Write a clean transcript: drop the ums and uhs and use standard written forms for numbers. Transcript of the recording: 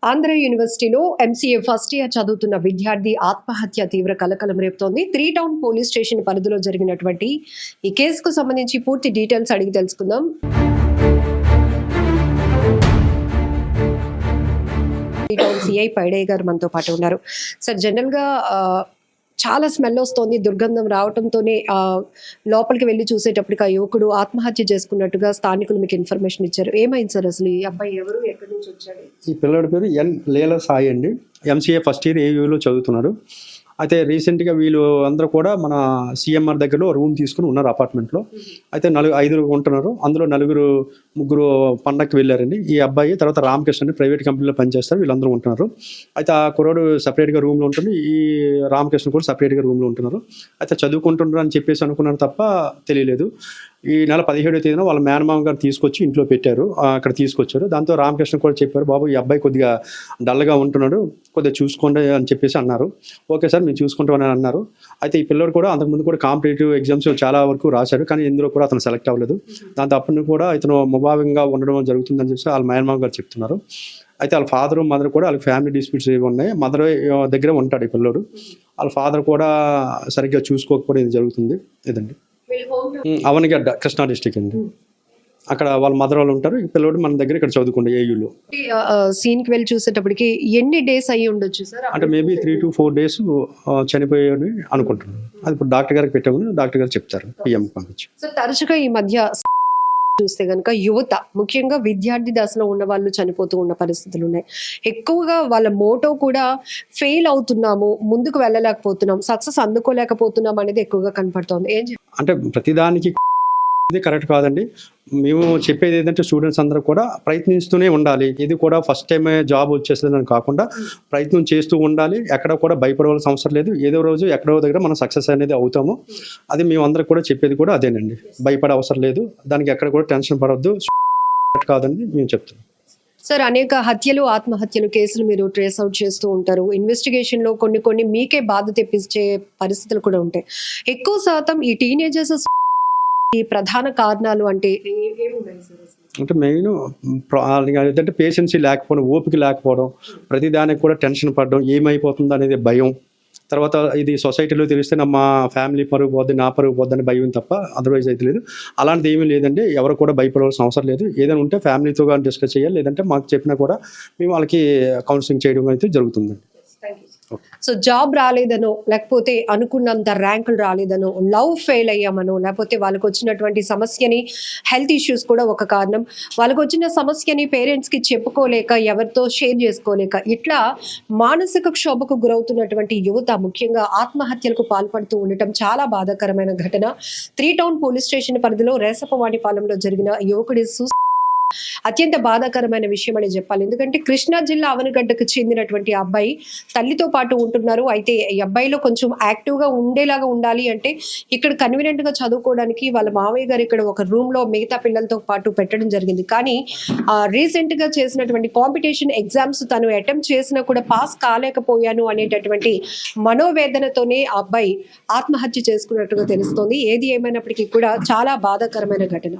ఆంధ్ర యూనివర్సిటీలో MCA first year చదువుతున్న విద్యార్థి ఆత్మహత్య తీవ్ర కలకలం రేపుతోంది. 3 టౌన్ పోలీస్ స్టేషన్ పరిధిలో జరిగినటువంటి ఈ కేసుకు సంబంధించి పూర్తి డీటెయిల్స్ అడిగి తెలుసుకుందాం. సిఐ పైడయ్య గారు మనతో పాటు ఉన్నారు. సార్, జనరల్ గా చాలా స్మెల్ వస్తోంది, దుర్గంధం రావడంతోనే లోపలికి వెళ్ళి చూసేటప్పటికి ఆ యువకుడు ఆత్మహత్య చేసుకున్నట్టుగా స్థానికులు మీకు ఇన్ఫర్మేషన్ ఇచ్చారు. ఏమైంది సార్, అసలు ఈ అబ్బాయి ఎవరు, ఎక్కడి నుంచి వచ్చాడు? ఈ పిల్లడి పేరు ఎన్ లీల సాయి అండి. ఎంసీఏ ఫస్ట్ ఇయర్ ఏయూలో చదువుతున్నారు. అయితే రీసెంట్గా వీళ్ళు అందరూ కూడా మన సిఎంఆర్ దగ్గరలో రూమ్ తీసుకుని ఉన్నారు అపార్ట్మెంట్లో. అయితే 5 ఉంటున్నారు. అందులో ముగ్గురు పండగకి వెళ్ళారండి. ఈ అబ్బాయి తర్వాత రామకృష్ణ అని ప్రైవేట్ కంపెనీలో పనిచేస్తారు. వీళ్ళందరూ ఉంటున్నారు. అయితే ఆ కుర్రాడు సపరేట్గా రూమ్లో ఉంటుంది, ఈ రామకృష్ణ కూడా సపరేట్గా రూమ్లో ఉంటున్నారు. అయితే చదువుకుంటున్నారు అని చెప్పేసి అనుకున్నారు తప్ప తెలియలేదు. ఈ నెల 17వ తేదీన వాళ్ళ మేనమామ గారు తీసుకొచ్చి ఇంట్లో పెట్టారు, అక్కడ తీసుకొచ్చారు. దాంతో రామకృష్ణ కూడా చెప్పారు, బాబు ఈ అబ్బాయి కొద్దిగా డల్గా ఉంటున్నాడు, కొద్దిగా చూసుకోండి అని చెప్పేసి అన్నారు. ఓకే సార్, మేము చూసుకుంటామని అన్నారు. అయితే ఈ పిల్లడు కూడా అంతకుముందు కూడా కాంపిటేటివ్ ఎగ్జామ్స్ చాలా వరకు రాశారు, కానీ ఇందులో కూడా అతను సెలెక్ట్ అవ్వలేదు. దాంతో అప్పటి కూడా ఇతను ముభావంగా ఉండడం జరుగుతుందని చెప్పి వాళ్ళ మేనమామ గారు చెప్తున్నారు. అయితే వాళ్ళ ఫాదర్ మదర్ కూడా వాళ్ళకి ఫ్యామిలీ డిస్ప్యూట్స్ ఏవి ఉన్నాయి. మదర్ దగ్గర ఉంటాడు ఈ పిల్లడు. వాళ్ళ ఫాదర్ కూడా సరిగ్గా చూసుకోకపోవడం ఇది జరుగుతుంది. ఇదండి అవనిగడ్డ, కృష్ణా డిస్టిక్ అండి. అక్కడ వాళ్ళ మదర్ వాళ్ళు ఉంటారు. ఈ పిల్లడు మన దగ్గర ఇక్కడ చదువుకుంటే ఏయూలో. సీన్ కి వెళ్ళి చూసేటప్పటికి ఎన్ని డేస్ అయ్యి ఉండొచ్చు సార్? అంటే మేబీ 3 to 4 days చనిపోయాయని అనుకుంటున్నాను. అది ఇప్పుడు డాక్టర్ గారికి పెట్టామని డాక్టర్ గారు చెప్తారు, పిఎం పంపించి. సో తరచుగా ఈ మధ్య చూస్తే కనుక యువత, ముఖ్యంగా విద్యార్థి దశలో ఉన్న వాళ్ళు చనిపోతూ ఉన్న పరిస్థితులు ఉన్నాయి. ఎక్కువగా వాళ్ళ మోటో కూడా ఫెయిల్ అవుతున్నాము, ముందుకు వెళ్ళలేకపోతున్నాం, సక్సెస్ అందుకోలేకపోతున్నాం అనేది ఎక్కువగా కనపడుతోంది. అంటే ప్రతిదానికి ఇది కరెక్ట్ కాదండి. మేము చెప్పేది ఏంటంటే స్టూడెంట్స్ అందరూ కూడా ప్రయత్నిస్తూనే ఉండాలి. ఇది కూడా ఫస్ట్ టైమే జాబ్ వచ్చేసేదని కాకుండా ప్రయత్నం చేస్తూ ఉండాలి. ఎక్కడ కూడా భయపడవలసిన అవసరం లేదు. ఏదో రోజు ఎక్కడో దగ్గర మనం సక్సెస్ అనేది అవుతాము. అది మేము అందరికి కూడా చెప్పేది కూడా అదేనండి. భయపడే అవసరం లేదు, దానికి ఎక్కడ కూడా టెన్షన్ పడవద్దు, కాదని మేము చెప్తాం. సార్, అనేక హత్యలు, ఆత్మహత్యలు కేసులు మీరు ట్రేస్ అవుట్ చేస్తూ ఉంటారు. ఇన్వెస్టిగేషన్ లో కొన్ని మీకే బాధ తెప్పించే పరిస్థితులు కూడా ఉంటాయి. ఎక్కువ శాతం ఈ టీనేజర్స్ ఈ ప్రధాన కారణాలు అంటే మెయిన్ ఏంటంటే పేషెన్సీ లేకపోవడం, ఓపిక లేకపోవడం, ప్రతిదానికి కూడా టెన్షన్ పడడం, ఏమైపోతుందో అనేది భయం. తర్వాత ఇది సొసైటీలో తెలిస్తే మా ఫ్యామిలీ పరుగు పోద్ది, నా పరుగు పోద్ది అని భయం తప్ప అదర్వైజ్ అయితే లేదు. అలాంటిది ఏమీ లేదండి. ఎవరు కూడా భయపడవలసిన అవసరం లేదు. ఏదైనా ఉంటే ఫ్యామిలీతో కానీ డిస్కస్ చేయాలి, లేదంటే మాకు చెప్పినా కూడా మేము వాళ్ళకి కౌన్సిలింగ్ చేయడం అయితే జరుగుతుందండి. సో జాబ్ రాలేదనో, లేకపోతే అనుకున్నంత ర్యాంకులు రాలేదనో, లవ్ ఫెయిల్ అయ్యామనో, లేకపోతే వాళ్ళకి వచ్చినటువంటి సమస్యని, హెల్త్ ఇష్యూస్ కూడా ఒక కారణం, వాళ్ళకి వచ్చిన సమస్యని పేరెంట్స్కి చెప్పుకోలేక, ఎవరితో షేర్ చేసుకోలేక, ఇట్లా మానసిక క్షోభకు గురవుతున్నటువంటి యువత ముఖ్యంగా ఆత్మహత్యలకు పాల్పడుతూ ఉండటం చాలా బాధాకరమైన ఘటన. 3 టౌన్ పోలీస్ స్టేషన్ పరిధిలో రేసపవాడిపాలెంలో జరిగిన యువకుడి అత్యంత బాధాకరమైన విషయం అని చెప్పాలి. ఎందుకంటే కృష్ణా జిల్లా అవనిగడ్డకు చెందినటువంటి అబ్బాయి తల్లితో పాటు ఉంటున్నారు. అయితే ఈ అబ్బాయిలో కొంచెం యాక్టివ్గా ఉండేలాగా ఉండాలి అంటే ఇక్కడ కన్వీనియంట్గా చదువుకోవడానికి వాళ్ళ మావయ్య గారు ఇక్కడ ఒక రూమ్లో మిగతా పిల్లలతో పాటు పెట్టడం జరిగింది. కానీ రీసెంట్గా చేసినటువంటి కాంపిటీషన్ ఎగ్జామ్స్ తను అటెంప్ట్ చేసినా కూడా పాస్ కాలేకపోయాను అనేటటువంటి మనోవేదనతోనే ఆ అబ్బాయి ఆత్మహత్య చేసుకున్నట్టుగా తెలుస్తోంది. ఏది ఏమైనప్పటికీ కూడా చాలా బాధాకరమైన ఘటన.